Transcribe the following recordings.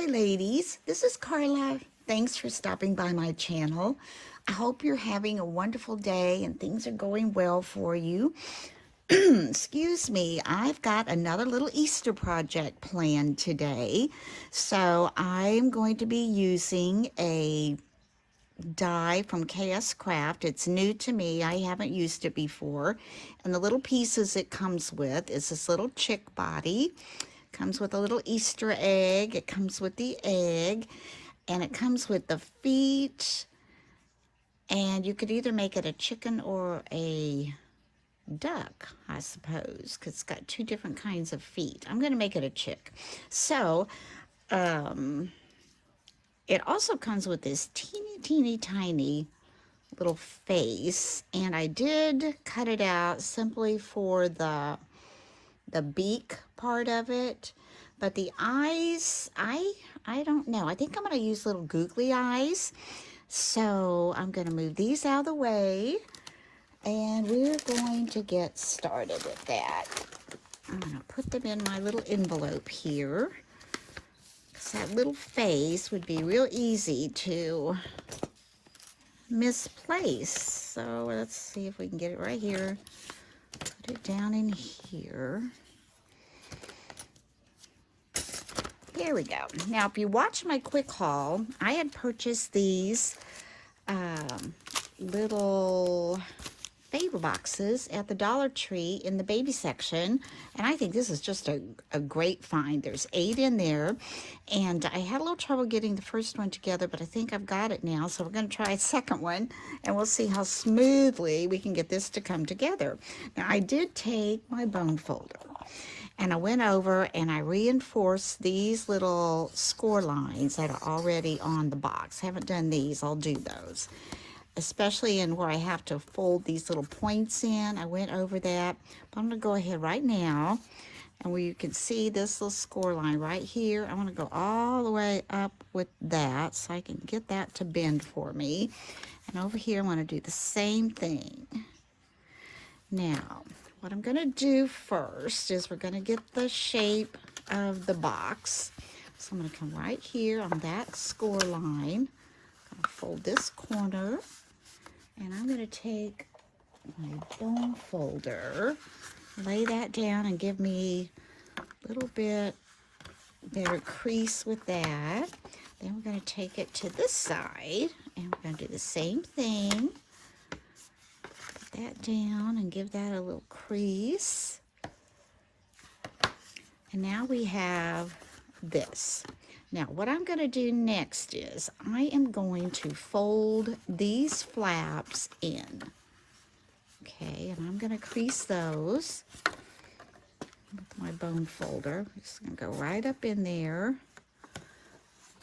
Hi ladies, this is Carla. Thanks for stopping by my channel. I hope you're having a wonderful day and things are going well for you. Excuse me, I've got another little Easter project planned today. So I'm going to be using a die from KSCraft. It's new to me. I haven't used it before. And the little pieces it comes with is this little chick body. Comes with a little Easter egg. It comes with the egg. And it comes with the feet. And you could either make it a chicken or a duck, I suppose, because it's got two different kinds of feet. I'm going to make it a chick. So, it also comes with this teeny tiny little face, and I did cut it out simply for the beak part of it, but the eyes, I don't know. I think I'm going to use little googly eyes. So I'm going to move these out of the way, and we're going to get started with that. I'm going to put them in my little envelope here. That little face would be real easy to misplace. So let's see if we can get it right here. Put it down in here. Here we go. Now, if you watch my quick haul, I had purchased these little favor boxes at the Dollar Tree in the baby section, and I think this is just a great find. There's 8 in there, and I had a little trouble getting the first one together, but I think I've got it now, so we're going to try a second one, and we'll see how smoothly we can get this to come together. Now, I did take my bone folder, and I went over and I reinforced these little score lines that are already on the box. Haven't done these, I'll do those. Especially in where I have to fold these little points in. I went over that. But I'm going to go ahead right now. And where you can see this little score line right here, I want to go all the way up with that so I can get that to bend for me. And over here, I want to do the same thing. Now, what I'm going to do first is we're going to get the shape of the box. So I'm going to come right here on that score line. I'm going to fold this corner. And I'm going to take my bone folder, lay that down and give me a little bit better crease with that. Then we're going to take it to this side and we're going to do the same thing. Put that down and give that a little crease. And now we have this. Now, what I'm going to do next is I am going to fold these flaps in. Okay, and I'm going to crease those with my bone folder. I'm just going to go right up in there.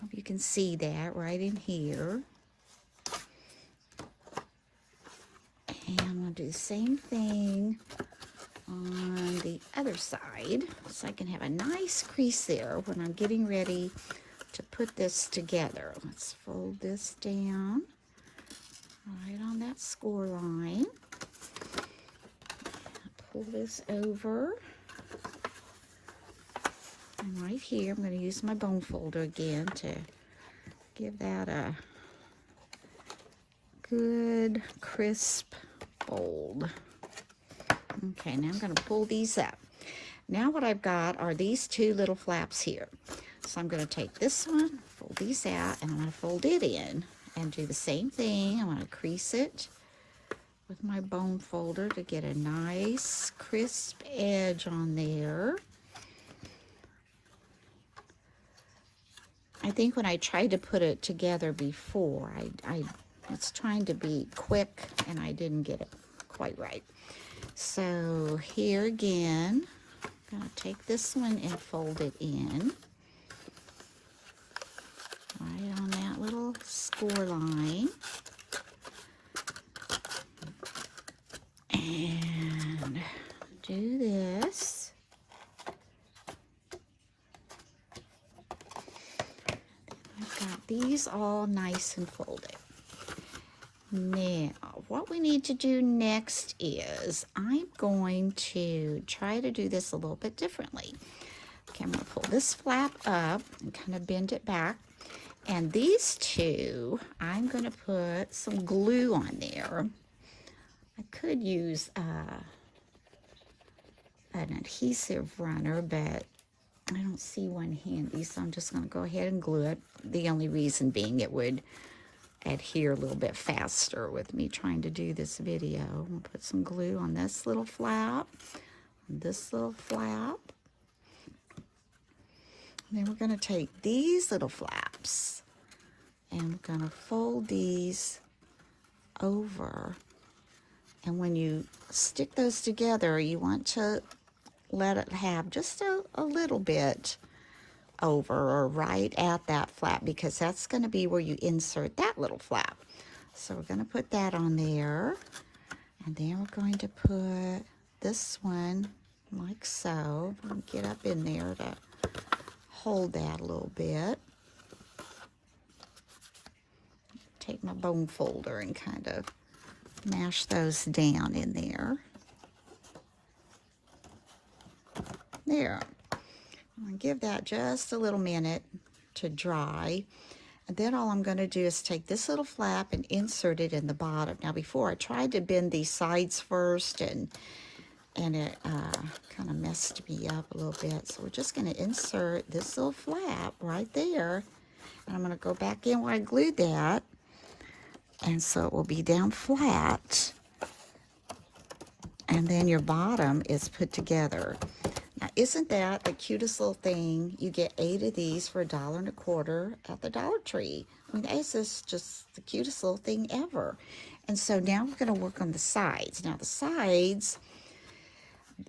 Hope you can see that right in here. And I'm going to do the same thing on the other side so I can have a nice crease there when I'm getting ready to put this together. Let's fold this down right on that score line. Pull this over. And right here, I'm going to use my bone folder again to give that a good crisp fold. Okay, now I'm going to pull these up. Now what I've got are these two little flaps here. So I'm going to take this one, fold these out, and I'm going to fold it in and do the same thing. I'm going to crease it with my bone folder to get a nice crisp edge on there. I think when I tried to put it together before, I was trying to be quick and I didn't get it quite right. So here again, I'm going to take this one and fold it in right on that little score line. And do this. I've got these all nice and folded. Now, what we need to do next is I'm going to try to do this a little bit differently. Okay, I'm going to pull this flap up and kind of bend it back. And these two, I'm going to put some glue on there. I could use an adhesive runner, but I don't see one handy, so I'm just going to go ahead and glue it. The only reason being it would adhere a little bit faster with me trying to do this video. We'll put some glue on this little flap, and this little flap. And then we're going to take these little flaps and we're going to fold these over. And when you stick those together, you want to let it have just a little bit over or right at that flap, because that's going to be where you insert that little flap. So we're going to put that on there, and then we're going to put this one like so. Get up in there to hold that a little bit. Take my bone folder and kind of mash those down in there. There. I'm going to give that just a little minute to dry. And then all I'm going to do is take this little flap and insert it in the bottom. Now before I tried to bend these sides first, and it kind of messed me up a little bit. So we're just going to insert this little flap right there. And I'm going to go back in where I glued that. And so it will be down flat. And then your bottom is put together. Now, isn't that the cutest little thing? You get 8 of these for $1.25 at the Dollar Tree. I mean, this is just the cutest little thing ever. And so now we're going to work on the sides. Now, the sides,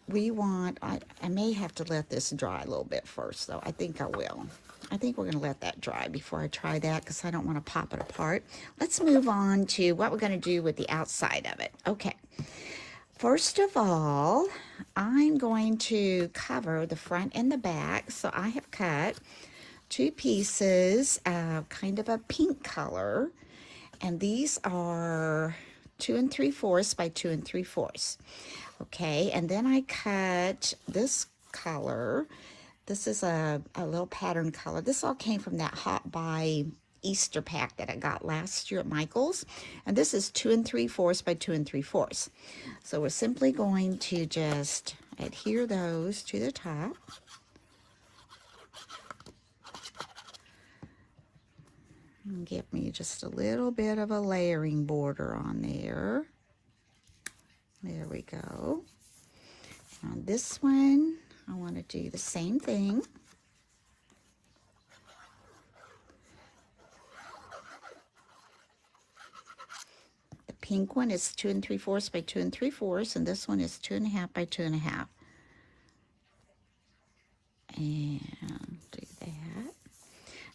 we want, I may have to let this dry a little bit first, though. I think I will. I think we're going to let that dry before I try that, because I don't want to pop it apart. Let's move on to what we're going to do with the outside of it. Okay. First of all, I'm going to cover the front and the back. So I have cut 2 pieces of kind of a pink color. And these are 2 3/4 by 2 3/4. Okay, and then I cut this color. This is a little pattern color. This all came from that Hot Buy Easter pack that I got last year at Michael's. And this is 2 3/4 by 2 3/4. So we're simply going to just adhere those to the top. And give me just a little bit of a layering border on there. There we go. On this one, I want to do the same thing. The pink one is 2 3/4 by 2 3/4, and this one is 2 1/2 by 2 1/2. And do that.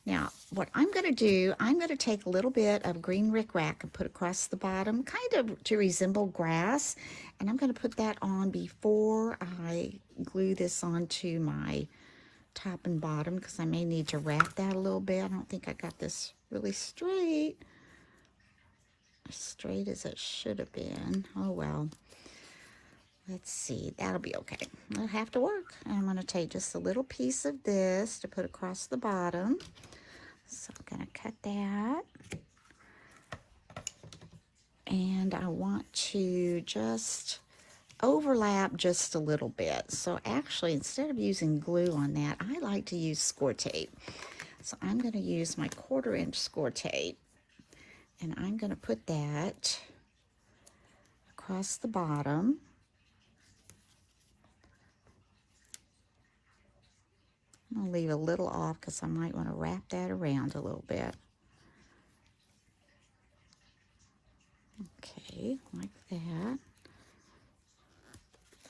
Now, what I'm going to do, I'm going to take a little bit of green rickrack and put across the bottom, kind of to resemble grass. And I'm going to put that on before I glue this onto my top and bottom, because I may need to wrap that a little bit. I don't think I got this really straight. As straight as it should have been. Oh, well. Let's see, that'll be okay. It'll have to work. I'm going to take just a little piece of this to put across the bottom. So I'm going to cut that. And I want to just overlap just a little bit. So actually, instead of using glue on that, I like to use score tape. So I'm going to use my 1/4 inch score tape. And I'm going to put that across the bottom. I'm going to leave a little off because I might want to wrap that around a little bit. Okay, like that.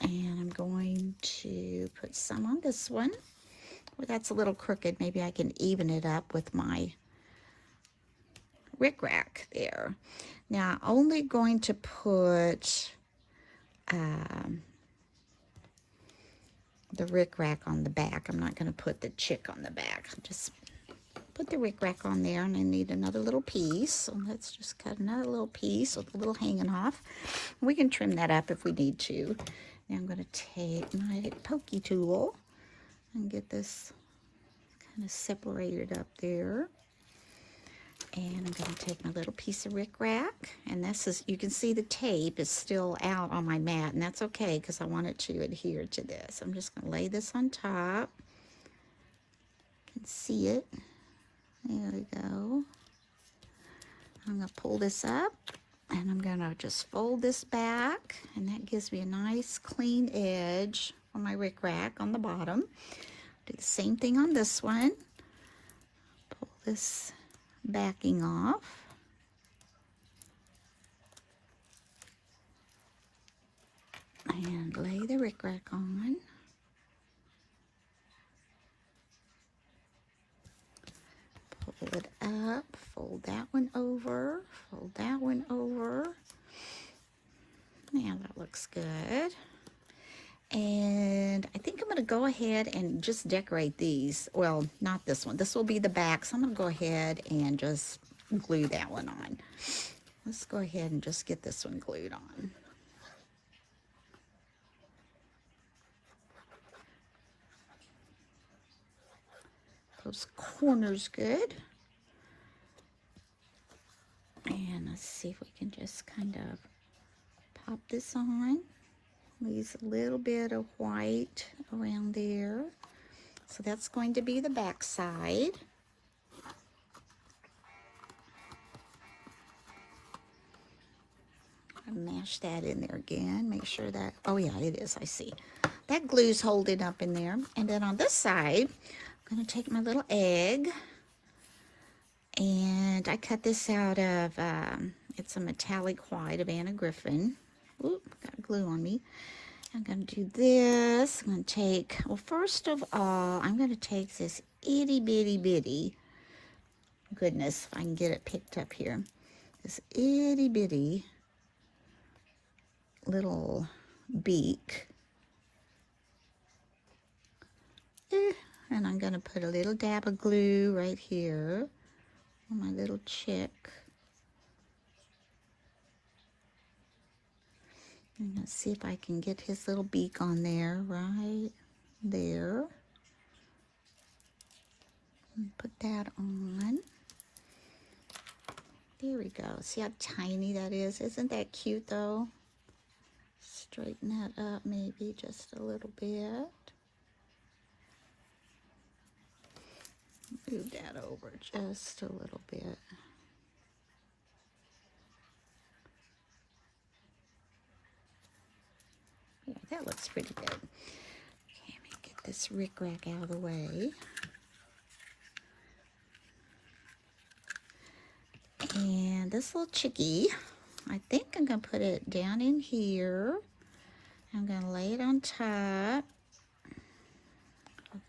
And I'm going to put some on this one. Well, that's a little crooked. Maybe I can even it up with my rickrack there. Now, I'm only going to put the rickrack on the back. I'm not going to put the chick on the back. Just put the rickrack on there, and I need another little piece. So let's just cut another little piece with a little hanging off. We can trim that up if we need to. Now I'm going to take my pokey tool, and get this kind of separated up there. And I'm going to take my little piece of rickrack, and this is, you can see the tape is still out on my mat, and that's okay because I want it to adhere to this. I'm just going to lay this on top. You can see it. There we go. I'm going to pull this up, and I'm going to just fold this back, and that gives me a nice clean edge on my rickrack on the bottom. Do the same thing on this one. Pull this backing off. And lay the rickrack on. Pull it up, fold that one over, fold that one over. Yeah, that looks good. And I think I'm going to go ahead and just decorate these. Well, not this one. This will be the back, so I'm going to go ahead and just glue that one on. Let's go ahead and just get this one glued on. Those corners good. And let's see if we can just kind of pop this on. Leaves a little bit of white around there. So that's going to be the back side. Mash that in there again. Make sure that, oh yeah, it is, I see. That glue's holding up in there. And then on this side, I'm going to take my little egg. And I cut this out of, it's a metallic white of Anna Griffin. Oop, got glue on me. I'm going to do this. I'm going to take, well, first of all, I'm going to take this itty bitty bitty, goodness, if I can get it picked up here, this itty bitty little beak. And I'm going to put a little dab of glue right here on my little chick. I'm going to see if I can get his little beak on there, right there. And put that on. There we go. See how tiny that is? Isn't that cute though? Straighten that up maybe just a little bit. Move that over just a little bit. Yeah, that looks pretty good. Okay, let me get this rickrack out of the way. And this little chickie, I think I'm going to put it down in here. I'm going to lay it on top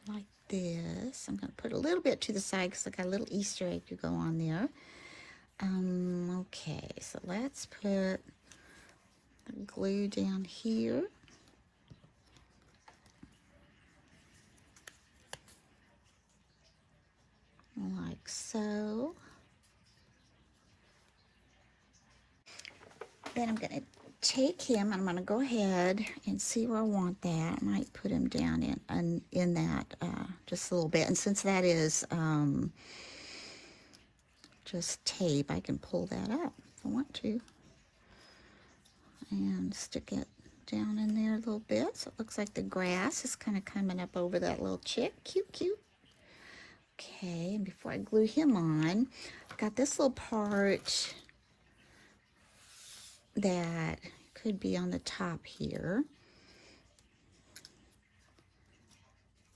like this. I'm going to put a little bit to the side because I got a little Easter egg to go on there. Okay, so let's put the glue down here. Like so. Then I'm going to take him, and I'm going to go ahead and see where I want that. I might put him down in that just a little bit. And since that is just tape, I can pull that up if I want to. And stick it down in there a little bit. So it looks like the grass is kind of coming up over that little chick. Cute, cute. Okay, and before I glue him on, I've got this little part that could be on the top here.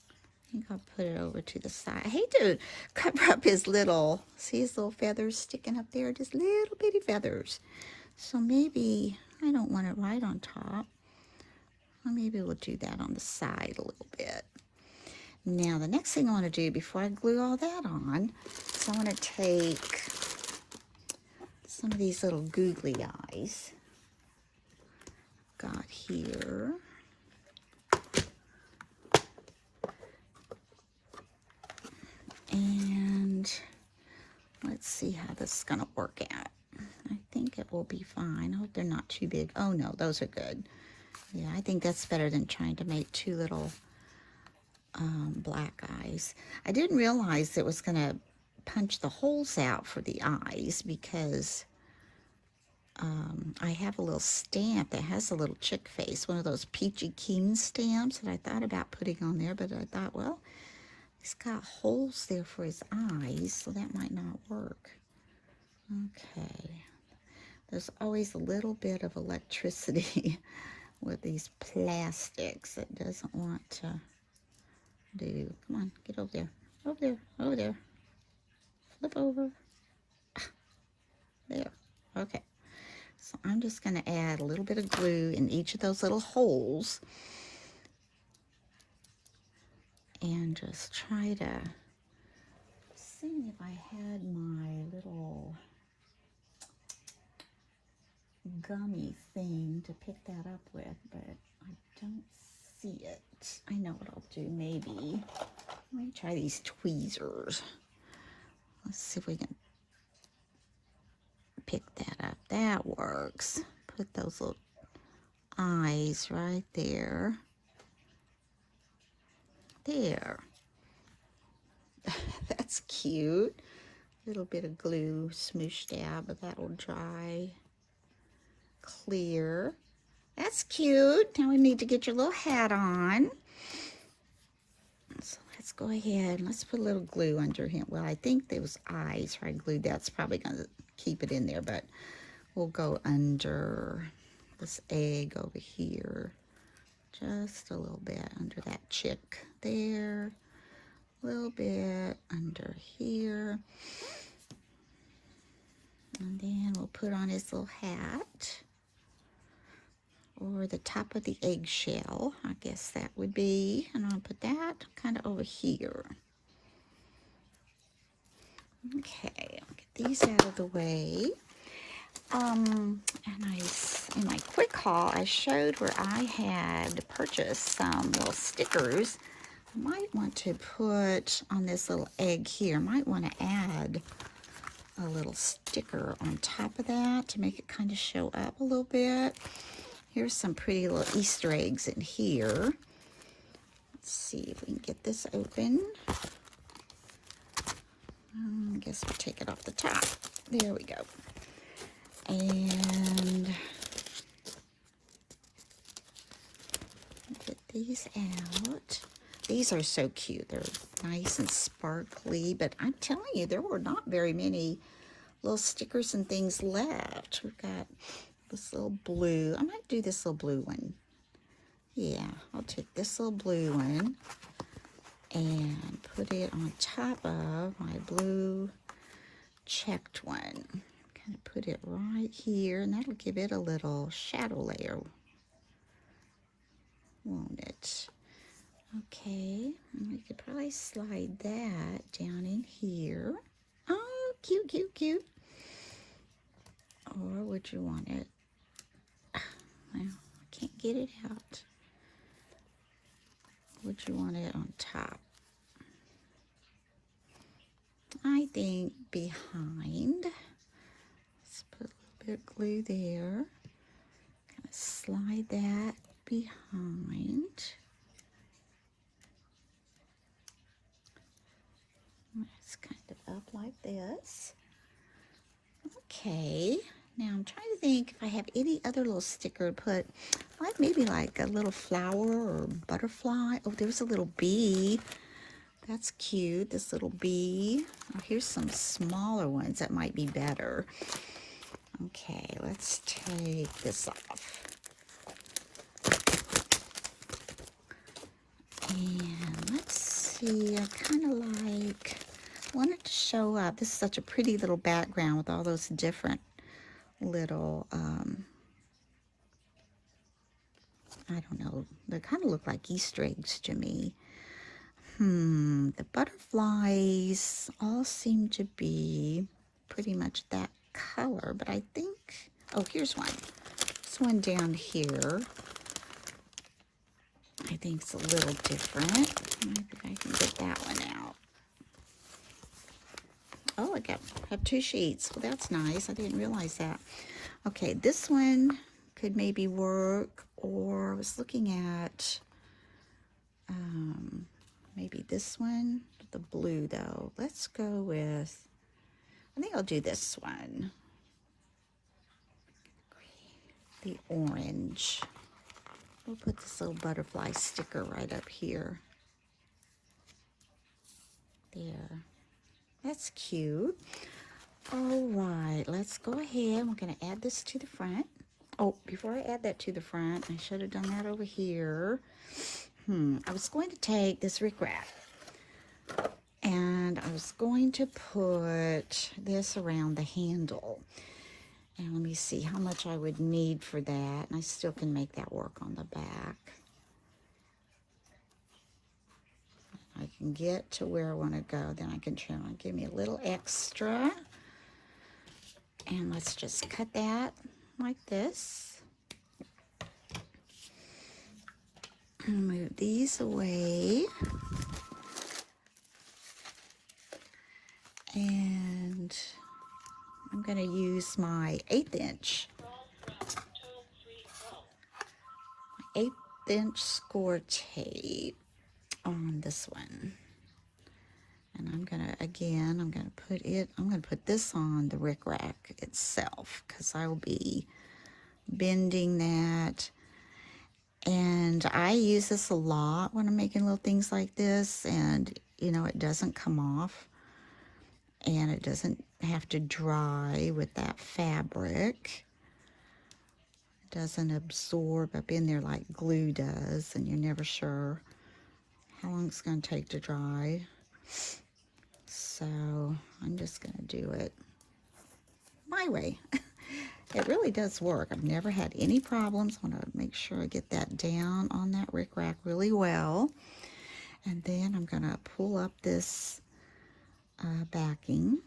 I think I'll put it over to the side. I hate to cover up his little, see his little feathers sticking up there, just little bitty feathers. So maybe I don't want it right on top. Or maybe we'll do that on the side a little bit. Now, the next thing I want to do before I glue all that on is I want to take some of these little googly eyes got here. And let's see how this is going to work out. I think it will be fine. I hope they're not too big. Oh no, those are good. Yeah, I think that's better than trying to make two little black eyes. I didn't realize it was going to punch the holes out for the eyes because I have a little stamp that has a little chick face, one of those Peachy Keen stamps that I thought about putting on there, but I thought, well, he's got holes there for his eyes, so that might not work. Okay. There's always a little bit of electricity with these plastics that doesn't want to do. Come on, get over there. Over there, over there. Flip over. There. Okay. So I'm just going to add a little bit of glue in each of those little holes and just try to see if I had my little gummy thing to pick that up with, but I don't see it. I know what I'll do, maybe. Let me try these tweezers. Let's see if we can pick that up. That works. Put those little eyes right there. There. That's cute. A little bit of glue smooshed out, but that'll dry. Clear. That's cute. Now we need to get your little hat on. So let's go ahead and let's put a little glue under him. Well, I think those eyes are glued. That's probably going to keep it in there, but we'll go under this egg over here. Just a little bit under that chick there. A little bit under here. And then we'll put on his little hat. Or the top of the eggshell, I guess that would be. And I'll put that kind of over here. Okay, I'll get these out of the way. And in my quick haul, I showed where I had purchased some little stickers. I might want to put on this little egg here. I might want to add a little sticker on top of that to make it kind of show up a little bit. Here's some pretty little Easter eggs in here. Let's see if we can get this open. I guess we'll take it off the top. There we go. And get these out. These are so cute. They're nice and sparkly, but I'm telling you, there were not very many little stickers and things left. We've got this little blue. I might do this little blue one. Yeah, I'll take this little blue one and put it on top of my blue checked one. Kind of put it right here, and that'll give it a little shadow layer, won't it? Okay, and we could probably slide that down in here. Oh, cute, cute, cute. Or would you want it? Well, I can't get it out. Would you want it on top? I think behind. Let's put a little bit of glue there. Kind of slide that behind. It's kind of up like this. Okay. Now I'm trying to think if I have any other little sticker to put, like maybe like a little flower or butterfly. Oh, there's a little bee. That's cute, this little bee. Oh, here's some smaller ones that might be better. Okay, let's take this off. And let's see, I kind of wanted to show up. This is such a pretty little background with all those different little, I don't know, they kind of look like Easter eggs to me. The butterflies all seem to be pretty much that color, but I think, oh, here's one. This one down here, I think it's a little different. Maybe I can get that one out. Oh, I have two sheets. Well, that's nice. I didn't realize that. Okay, this one could maybe work, or I was looking at, maybe this one, the blue though. Let's go with, I think I'll do this one, the orange. We'll put this little butterfly sticker right up here. There. That's cute. All right, let's go ahead. We're going to add this to the front. Oh, before I add that to the front, I should have done that over here. I was going to take this rickrack and I was going to put this around the handle. And let me see how much I would need for that. And I still can make that work on the back. I can get to where I want to go, then I can trim it. Give me a little extra. And let's just cut that like this. And move these away. And I'm going to use my 1/8 inch. 1/8 inch score tape on this one. And I'm going to put this on the rickrack itself because I will be bending that. And I use this a lot when I'm making little things like this, and you know, it doesn't come off and it doesn't have to dry with that fabric. It doesn't absorb up in there like glue does, and you're never sure how long it's going to take to dry. So I'm just going to do it my way. It really does work. I've never had any problems. I want to make sure I get that down on that rickrack really well. And then I'm going to pull up this backing.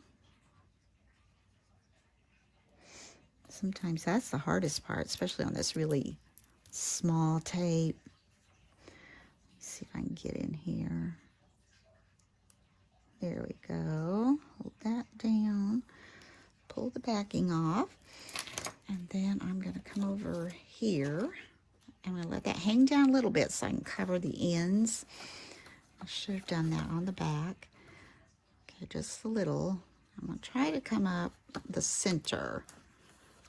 Sometimes that's the hardest part, especially on this really small tape. Let's see if I can get in here. There we go. Hold that down. Pull the backing off. And then I'm going to come over here. I'm going to let that hang down a little bit so I can cover the ends. I should have done that on the back. Okay, just a little. I'm going to try to come up the center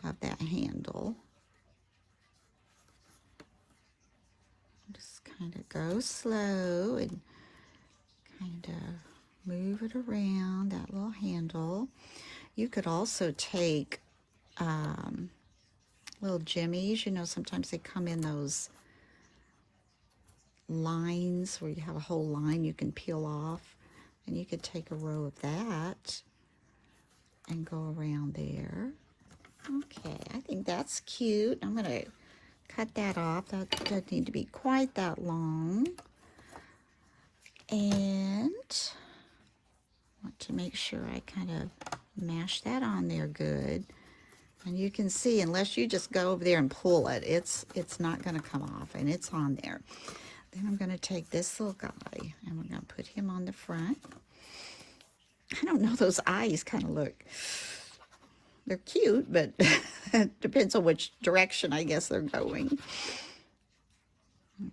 of that handle. Just kind of go slow and kind of move it around that little handle. You could also take little jimmies. You know, sometimes they come in those lines where you have a whole line you can peel off, and you could take a row of that and go around there. Okay, I think that's cute. I'm going to cut that off. That doesn't need to be quite that long. And I want to make sure I kind of mash that on there good. And you can see, unless you just go over there and pull it, it's not going to come off, and it's on there. Then I'm going to take this little guy, and we're going to put him on the front. I don't know, those eyes kind of look, they're cute, but it depends on which direction I guess they're going.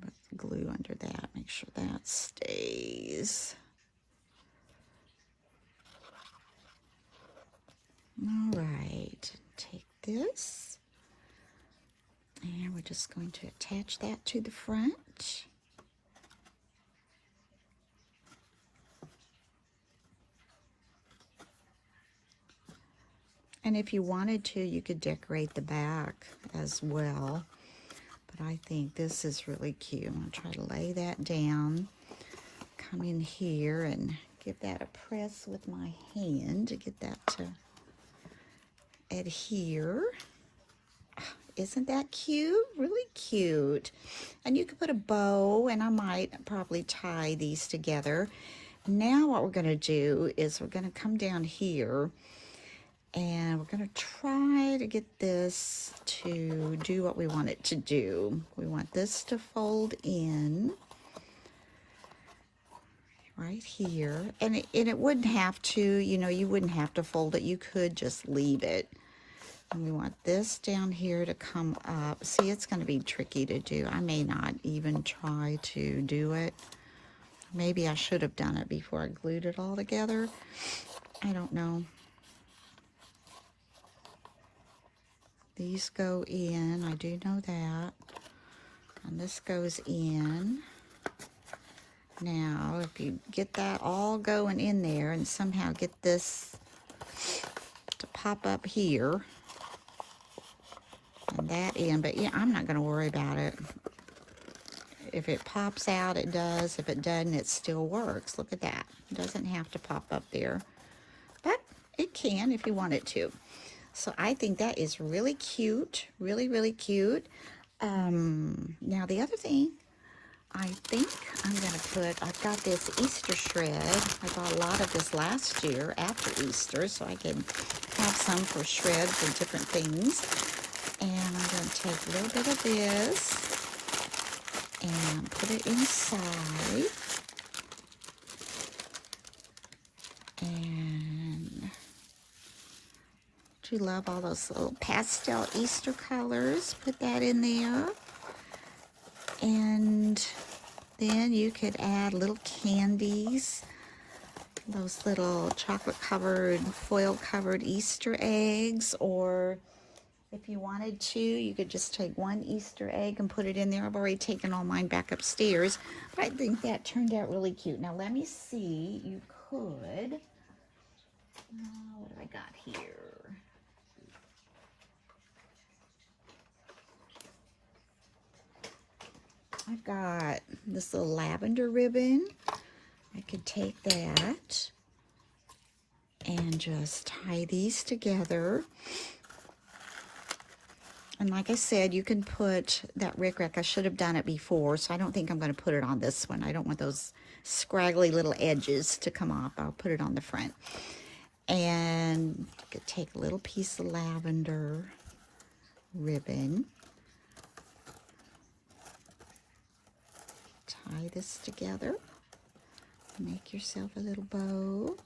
Put the glue under that, make sure that stays. All right, take this, and we're just going to attach that to the front. And if you wanted to, you could decorate the back as well. But I think this is really cute. I'm going to try to lay that down, come in here and give that a press with my hand to get that to adhere. Isn't that cute? Really cute. And you could put a bow, and I might probably tie these together. Now what we're going to do is we're going to come down here, and we're going to try to get this to do what we want it to do. We want this to fold in right here. And it wouldn't have to, you know, you wouldn't have to fold it. You could just leave it. And we want this down here to come up. See, it's going to be tricky to do. I may not even try to do it. Maybe I should have done it before I glued it all together. I don't know. These go in, I do know that. And this goes in. Now, if you get that all going in there and somehow get this to pop up here, and that in, but yeah, I'm not going to worry about it. If it pops out, it does. If it doesn't, it still works. Look at that. It doesn't have to pop up there, but it can if you want it to. So I think that is really cute, really, really cute. Now the other thing, I think I'm going to put, I've got this Easter shred. I bought a lot of this last year after Easter, so I can have some for shreds and different things. And I'm going to take a little bit of this and put it inside. And do you love all those little pastel Easter colors? Put that in there. And then you could add little candies, those little chocolate covered, foil covered Easter eggs, or if you wanted to, you could just take one Easter egg and put it in there. I've already taken all mine back upstairs, but I think that turned out really cute. Now let me see, you could, what have I got here? I've got this little lavender ribbon. I could take that and just tie these together. And like I said, you can put that rickrack. I should have done it before, so I don't think I'm going to put it on this one. I don't want those scraggly little edges to come off. I'll put it on the front. And you could take a little piece of lavender ribbon. Tie this together. Make yourself a little bow.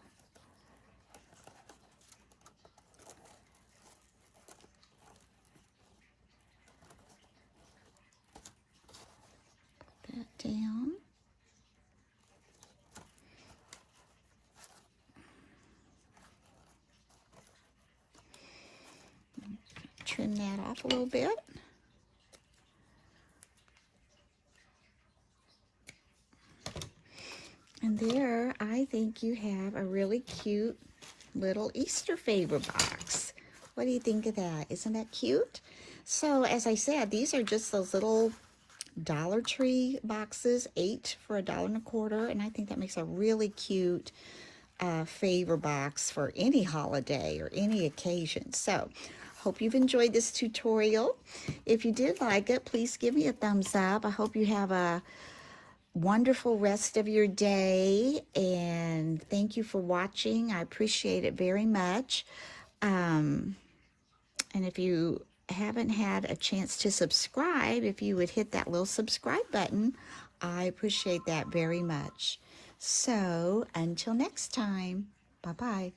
Put that down. Trim that off a little bit. And there, I think you have a really cute little Easter favor box. What do you think of that? Isn't that cute? So, as I said, these are just those little Dollar Tree boxes, 8 for $1.25, and I think that makes a really cute favor box for any holiday or any occasion. So, hope you've enjoyed this tutorial. If you did like it, please give me a thumbs up. I hope you have a wonderful rest of your day, and thank you for watching. I appreciate it very much. And if you haven't had a chance to subscribe, if you would hit that little subscribe button, I appreciate that very much. So until next time, bye-bye.